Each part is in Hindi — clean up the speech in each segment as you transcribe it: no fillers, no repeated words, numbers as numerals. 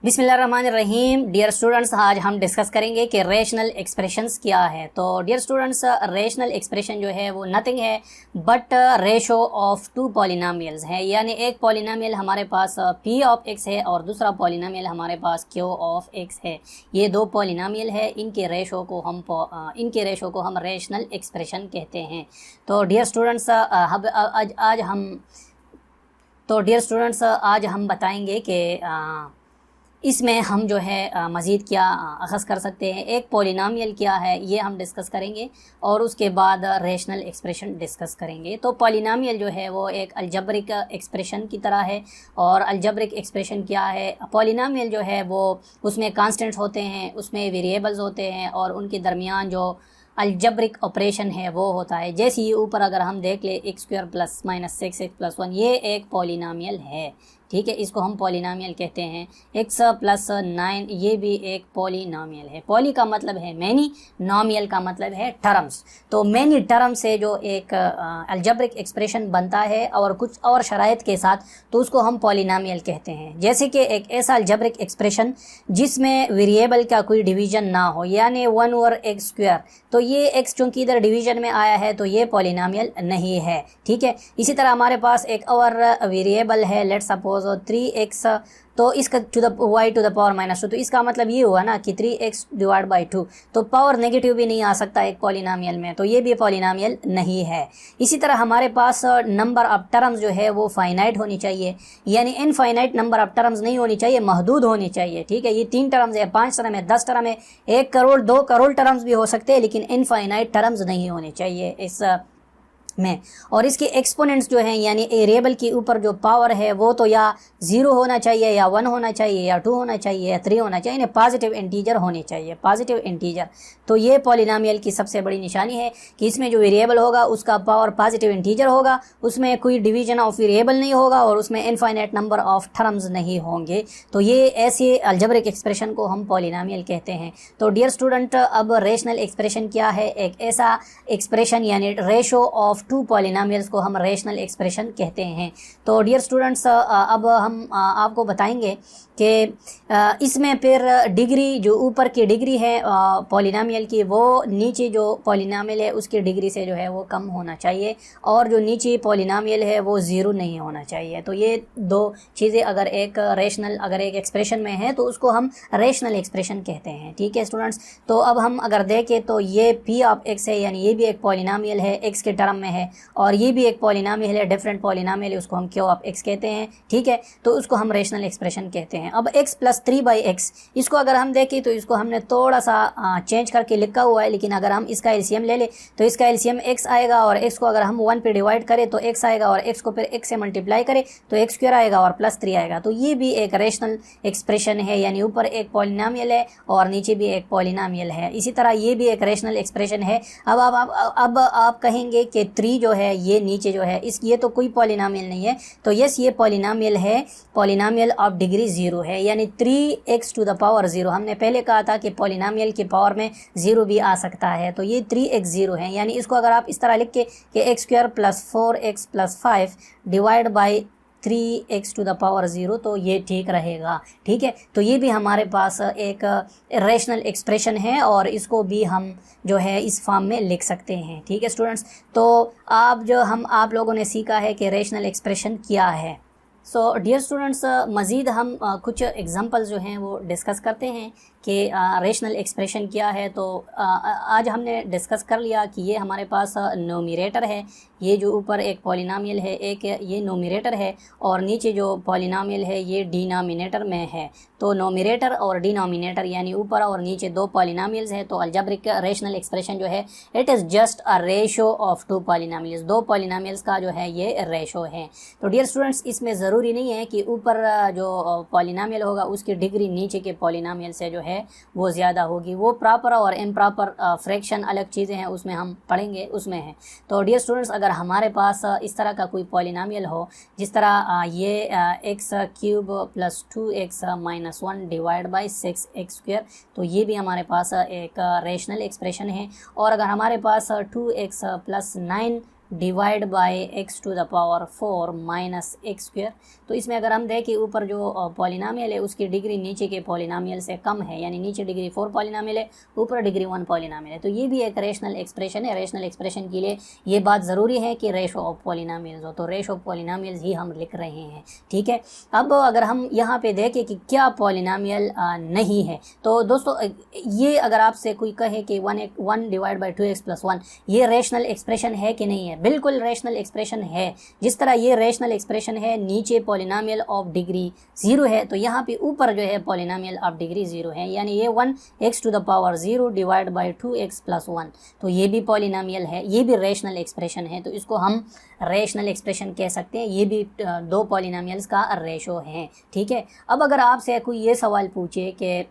बिस्मिल्लाहिर्रहमानिर्रहीम। डियर स्टूडेंट्स, आज हम डिस्कस करेंगे कि रेशनल एक्सप्रेशंस क्या है। तो डियर स्टूडेंट्स, रेशनल एक्सप्रेशन जो है वो नथिंग है but ratio of two polynomials है। यानी एक पॉलिनोमियल हमारे पास p ऑफ x है और दूसरा पॉलिनोमियल हमारे पास q ऑफ x है। ये दो पॉलिनोमियल है, इनके रेशो को हम रेशनल एक्सप्रेशन कहते हैं। तो डियर स्टूडेंट्स, आज हम बताएंगे कि इसमें हम जो है मज़ीद क्या अख़ज़ कर सकते हैं। एक पॉलिनोमियल क्या है ये हम डिस्कस करेंगे और उसके बाद रेशनल एक्सप्रेशन डिस्कस करेंगे। तो पॉलिनोमियल जो है वो एक अलजब्रिक एक्सप्रेशन की तरह है। और अलजब्रिक एक्सप्रेशन क्या है? पॉलिनोमियल जो है वो उसमें कांस्टेंट्स होते हैं, उसमें वेरिएबल्स होते हैं और उनके दरमियान जो अलजब्रिक ऑपरेशन है वो होता है। जैसे ये ऊपर अगर हम देख ले x² plus minus 6x plus 1, ये एक पॉलिनोमियल है, ठीक है, इसको हम पॉलिनोमियल कहते हैं। x प्लस 9 ये भी एक पॉलिनोमियल है। पॉली का मतलब है मैनी, नोमियल का मतलब है टर्म्स। तो मैनी टर्म से जो एक अलजब्रिक एक्सप्रेशन बनता है और कुछ और शराइत के साथ, तो उसको हम पॉलिनोमियल कहते हैं। जैसे कि एक ऐसा अलजब्रिक एक्सप्रेशन जिसमें वेरिएबल का कोई डिवीजन ना हो, यानी 1/x², तो ये x चूँकि इधर डिवीजन में आया है तो ये पॉलिनोमियल नहीं है, ठीक है। इसी तरह हमारे पास एक और वेरिएबल है, लेट्स सपोज 3x, तो इसका y टू द पावर -2, तो इसका मतलब ये हुआ ना कि 3x डिवाइड बाई 2, तो पावर नेगेटिव भी नहीं आ सकता एक पॉलिनोमियल में, तो ये भी पॉलिनोमियल नहीं है। इसी तरह हमारे पास नंबर ऑफ टर्म्स जो है वो फाइनाइट होनी चाहिए, यानी इनफाइनाइट नंबर ऑफ टर्म्स नहीं होनी चाहिए, महदूद होनी चाहिए, ठीक है। ये 3 टर्म्स है, 5 टर्म है, 10 टर्म है, 1 करोड़ 2 करोड़ टर्म्स भी हो सकते हैं, लेकिन इनफाइनाइट टर्म्स नहीं होने चाहिए इस में। और इसके एक्सपोनेंट्स जो हैं, यानी वेरिएबल के ऊपर जो पावर है वो तो या 0 होना चाहिए, या 1 होना चाहिए, या 2 होना चाहिए, या 3 होना चाहिए, यानी पॉजिटिव इंटीजर होने चाहिए, पॉजिटिव इंटीजर। तो ये पॉलिनोमियल की सबसे बड़ी निशानी है कि इसमें जो वेरिएबल होगा उसका पावर पॉजिटिव इंटीजर होगा, उसमें कोई डिवीजन ऑफ वेरिएबल नहीं होगा और उसमें इनफाइनाइट नंबर ऑफ टर्म्स नहीं होंगे। तो ये ऐसे अलजब्रिक एक्सप्रेशन को हम पॉलिनोमियल कहते हैं। तो डियर स्टूडेंट, अब रेशनल एक्सप्रेशन क्या है? एक ऐसा एक्सप्रेशन यानी रेशो ऑफ टू पॉलिनोमियल्स को हम रेशनल एक्सप्रेशन कहते हैं। तो डियर स्टूडेंट्स, अब हम आपको बताएंगे कि इसमें फिर डिग्री, जो ऊपर की डिग्री है पॉलिनोमियल की, वो नीचे जो पॉलिनोमियल है उसकी डिग्री से जो है वो कम होना चाहिए, और जो नीचे पॉलिनोमियल है वो 0 नहीं होना चाहिए। तो ये दो चीज़ें अगर एक एक्सप्रेशन में है तो उसको हम रेशनल एक्सप्रेशन कहते हैं, ठीक है स्टूडेंट्स। तो अब हम अगर देखें तो ये p ऑफ x है, यानी ये भी एक पॉलिनोमियल है, x के टर्म में है, और ये भी एक पॉलिनोमियल है, डिफरेंट पॉलिनोमियल है, उसको हम q ऑफ x कहते हैं, ठीक है। तो उसको हम रेशनल एक्सप्रेशन कहते हैं। अब x प्लस 3/x, इसको अगर हम देखें तो इसको हमने थोड़ा सा चेंज करके लिखा हुआ है, लेकिन अगर हम इसका एलसीएम ले ले तो इसका एलसीएम x आएगा, और x को अगर हम 1 पे डिवाइड करें तो x आएगा, और x को फिर x से मल्टीप्लाई करें तो x² आएगा और प्लस 3 आएगा। तो ये भी एक रेशनल एक्सप्रेशन है, यानी ऊपर एक पॉलिनोमियल है और नीचे भी एक पॉलिनोमियल है। इसी तरह ये भी एक रेशनल एक्सप्रेशन है। अब आप कहेंगे कि 3 जो है ये नीचे जो है ये तो कोई पॉलिनोमियल नहीं है, तो यस ये पॉलिनोमियल है, पॉलिनोमियल ऑफ डिग्री 0 है, यानी 3x टू द पावर 0। हमने पहले कहा था कि पॉलिनोमियल की पावर में 0 भी आ सकता है, तो ये 3x 0 है। यानी इसको अगर आप इस तरह लिख के कि x² plus 4x plus 5 divide by 3x to the power 0, तो ये ठीक रहेगा, ठीक है। तो ये भी हमारे पास एक रेशनल एक्सप्रेशन है और इसको भी हम जो है इस फॉर्म में लिख सकते हैं, ठीक है स्टूडेंट्स। तो आप लोगों ने सीखा है कि रेशनल एक्सप्रेशन क्या है। सो डियर स्टूडेंट्स, मज़ीद हम कुछ एग्जांपल्स जो हैं वो डिस्कस करते हैं कि रेशनल एक्सप्रेशन क्या है। तो आज हमने डिस्कस कर लिया कि ये हमारे पास नोमिनेटर है, ये जो ऊपर एक पॉलिनोमियल है, एक ये नोमिनेटर है, और नीचे जो पॉलिनोमियल है ये डिनोमिनेटर में है। तो नोमिनेटर और डिनोमिनेटर यानी ऊपर और नीचे दो पॉलिनोमियल्स है, तो अलजेब्रिक रेशनल एक्सप्रेशन जो है it is just a ratio of two polynomials, दो पॉलिनोमियल्स का जो है ये रेशो है। तो डियर स्टूडेंट्स, इसमें ज़रूरी नहीं है कि ऊपर जो पॉलिनोमियल होगा उसकी डिग्री नीचे के पॉलिनोमियल से जो है वो ज़्यादा होगी। वो प्रॉपर और इम्प्रॉपर फ्रैक्शन अलग चीज़ें हैं, उसमें हम पढ़ेंगे, उसमें है। तो डियर स्टूडेंट्स, अगर हमारे पास इस तरह का कोई पॉलिनोमियल हो जिस तरह ये x³ plus 2x minus 1 divide by 6x², तो ये भी हमारे पास एक रेशनल एक्सप्रेशन है। और अगर हमारे पास 2x plus 9 divide by x to the power 4 minus x square. तो इसमें अगर हम देखें ऊपर जो पॉलिनोमियल है उसकी डिग्री नीचे के पॉलिनोमियल से कम है, यानी नीचे डिग्री 4 पॉलिनोमियल है, ऊपर डिग्री 1 पॉलिनोमियल है। तो ये भी एक रेशनल एक्सप्रेशन है। रेशनल एक्सप्रेशन के लिए ये बात ज़रूरी है कि रेशो ऑफ पॉलिनोमियल्स हो, तो रेशो ऑफ पॉलिनोमियल्स ही हम लिख रहे हैं, ठीक है। अब अगर हम यहाँ पे देखें कि क्या पॉलिनोमियल नहीं है, तो दोस्तों ये अगर आपसे कोई कहे कि 1 डिवाइड बाई 2x प्लस 1 ये रेशनल एक्सप्रेशन है कि नहीं है, बिल्कुल रेशनल एक्सप्रेशन है। जिस तरह ये रेशनल एक्सप्रेशन है, नीचे पॉलिनोमियल ऑफ डिग्री 0 है, तो यहाँ पे ऊपर जो है पॉलिनोमियल ऑफ डिग्री 0 है, यानी ये 1x to the power 0 divide by 2x plus 1, तो ये भी पॉलिनोमियल है, ये भी रेशनल एक्सप्रेशन है, तो इसको हम रेशनल एक्सप्रेशन कह सकते हैं। ये भी दो पॉलिनोमियल्स का रेशो है, ठीक है। अब अगर आपसे कोई ये सवाल पूछे कि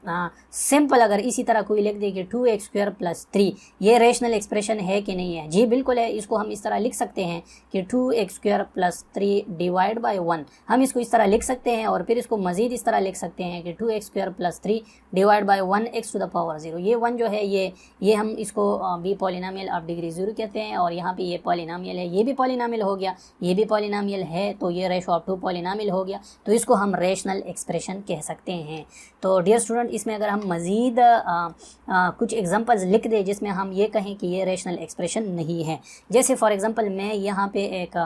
सिंपल अगर इसी तरह कोई लिख दे कि 2x स्क्वायर प्लस 3 ये रेशनल एक्सप्रेशन है कि नहीं है, जी बिल्कुल है। इसको हम इस तरह लिख सकते हैं कि 2x square plus 3 divide by 1, हम इसको इस तरह लिख सकते हैं। और फिर इसको मज़ीद इस तरह लिख सकते हैं कि 2x square plus 3 divide by 1x to the power 0। ये 1 जो है ये हम इसको भी पॉलिनोमियल ऑफ डिग्री 0 कहते हैं, और यहाँ पे ये पॉलिनोमियल है, ये भी पॉलिनोमियल हो गया, ये भी पॉलिनोमियल है, तो ये रेशो ऑफ 2 पॉलिनोमियल हो गया, तो इसको हम रेशनल एक्सप्रेशन कह सकते हैं। तो डियर स्टूडेंट, इसमें अगर हम मज़ीद कुछ एग्जांपल्स लिख दें जिसमें हम ये कहें कि ये रेशनल एक्सप्रेशन नहीं है, जैसे फॉर एग्जांपल मैं यहाँ पे एक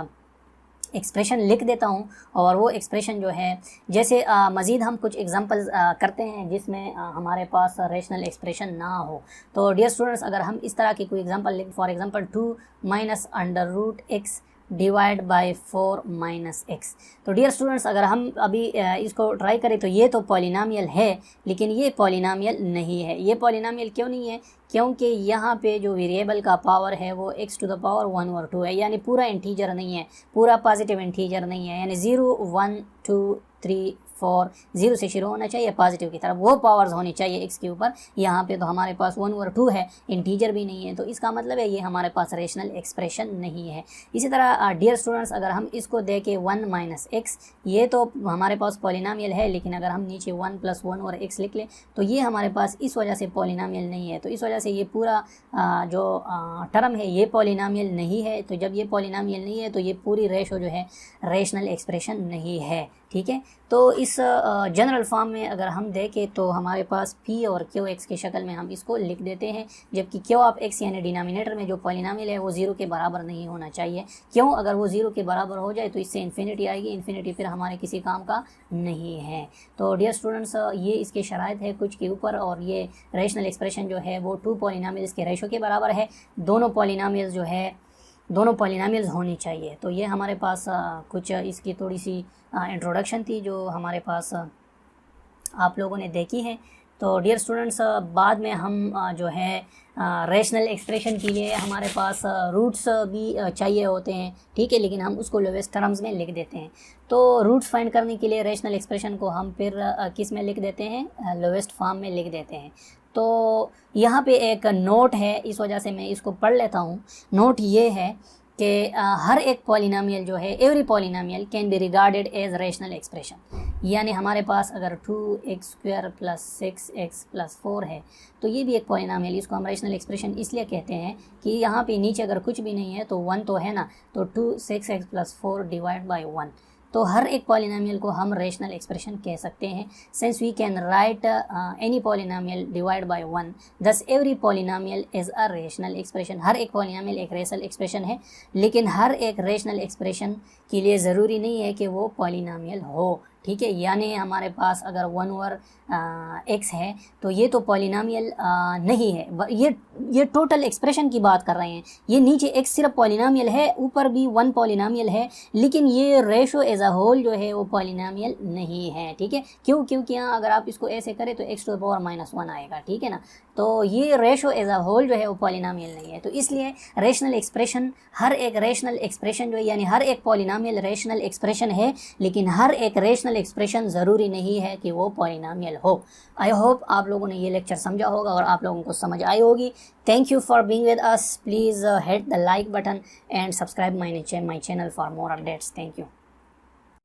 एक्सप्रेशन लिख देता हूँ, और वो एक्सप्रेशन जो है जैसे मज़ीद हम कुछ एग्जांपल्स करते हैं जिसमें हमारे पास रेशनल एक्सप्रेशन ना हो। तो डियर स्टूडेंट्स, अगर हम इस तरह की कोई एग्जांपल लिख, for example 2 minus under root x divide by 4 minus x. तो डियर स्टूडेंट्स, अगर हम अभी इसको ट्राई करें तो ये तो पॉलिनोमियल है, लेकिन ये पॉलिनोमियल नहीं है। ये पॉलिनोमियल क्यों नहीं है? क्योंकि यहाँ पे जो वेरिएबल का पावर है वो x टू द पावर 1 और 2 है, यानी पूरा इंटीजर नहीं है, पूरा पॉजिटिव इंटीजर नहीं है, यानी 0 1 2 3 4 0 से शुरू होना चाहिए पॉजिटिव की तरफ, वो पावर्स होनी चाहिए x के ऊपर। यहाँ पे तो हमारे पास 1 और 2 है, इंटीजर भी नहीं है, तो इसका मतलब है ये हमारे पास रेशनल एक्सप्रेशन नहीं है। इसी तरह डियर स्टूडेंट्स, अगर हम इसको देखें 1 माइनस एक्स, ये तो हमारे पास पॉलिनोमियल है, लेकिन अगर हम नीचे 1 प्लस 1 और x लिख लें तो ये हमारे पास इस वजह से पॉलिनोमियल नहीं है। तो इस वजह से ये पूरा जो टर्म है ये पॉलिनोमियल नहीं है। तो जब ये पॉलिनोमियल नहीं है तो ये पूरी रेशो जो है रेशनल एक्सप्रेशन नहीं है, ठीक है। तो इस जनरल फॉर्म में अगर हम देखें तो हमारे पास p और QX की शक्ल में हम इसको लिख देते हैं, जबकि Q ऑफ x यानी डिनोमिनेटर में जो पॉलिनोमियल है वो 0 के बराबर नहीं होना चाहिए। क्यों? अगर वो 0 के बराबर हो जाए तो इससे इन्फिनिटी आएगी, इन्फिनिटी फिर हमारे किसी काम का नहीं है। तो डियर स्टूडेंट्स, ये इसके शराइत है कुछ के ऊपर, और ये रेशनल एक्सप्रेशन जो है वो 2 पॉलिनोमियल्स के रेशो के बराबर है। दोनों पॉलिनोमियल्स जो है दोनों पॉलिनोमियल्स होनी चाहिए। तो ये हमारे पास कुछ इसकी थोड़ी सी इंट्रोडक्शन थी जो हमारे पास आप लोगों ने देखी है। तो डियर स्टूडेंट्स, बाद में हम जो है रेशनल एक्सप्रेशन के लिए हमारे पास रूट्स भी चाहिए होते हैं, ठीक है, लेकिन हम उसको लोवेस्ट टर्म्स में लिख देते हैं। तो रूट्स फाइंड करने के लिए रेशनल एक्सप्रेशन को हम फिर किस में लिख देते हैं? लोवेस्ट फॉर्म में लिख देते हैं। तो यहाँ पे एक नोट है, इस वजह से मैं इसको पढ़ लेता हूँ। नोट ये है कि हर एक पॉलिनोमियल जो है, every polynomial can be regarded as rational expression. यानी हमारे पास अगर 2x square plus 6x plus 4 है तो ये भी एक पॉलिनोमियल, इसको हम रेशनल एक्सप्रेशन इसलिए कहते हैं कि यहाँ पे नीचे अगर कुछ भी नहीं है तो 1 तो है ना, तो 2 6x प्लस 4 डिवाइड बाई 1। तो हर एक पॉलिनोमियल को हम रेशनल एक्सप्रेशन कह सकते हैं। Since we can write any polynomial divide by 1, thus every polynomial is a rational expression. हर एक पॉलिनोमियल एक रेशनल एक्सप्रेशन है, लेकिन हर एक रेशनल एक्सप्रेशन के लिए ज़रूरी नहीं है कि वो पॉलिनोमियल हो, ठीक है। यानी हमारे पास अगर 1 ओवर x है तो ये तो पॉलिनोमियल नहीं है, ये टोटल एक्सप्रेशन की बात कर रहे हैं। ये नीचे x सिर्फ पॉलिनोमियल है, ऊपर भी 1 पॉलिनोमियल है, लेकिन ये रेशो एज अ होल जो है वो पॉलिनोमियल नहीं है, ठीक है। क्यों? क्योंकि यहाँ अगर आप इसको ऐसे करें तो x टू द पावर -1 आएगा, ठीक है ना। तो ये रेशो एज अ होल जो है वो पॉलिनोमियल नहीं है। तो इसलिए रेशनल एक्सप्रेशन, हर एक रेशनल एक्सप्रेशन जो है, यानी हर एक पॉलिनोमियल रेशनल एक्सप्रेशन है, लेकिन हर एक रेशनल एक्सप्रेशन ज़रूरी नहीं है कि वो पॉलिनोमियल हो। आई होप आप लोगों ने ये लेक्चर समझा होगा और आप लोगों को समझ आई होगी। Thank you for being with us. Please hit the like button and subscribe my channel for more updates. Thank you.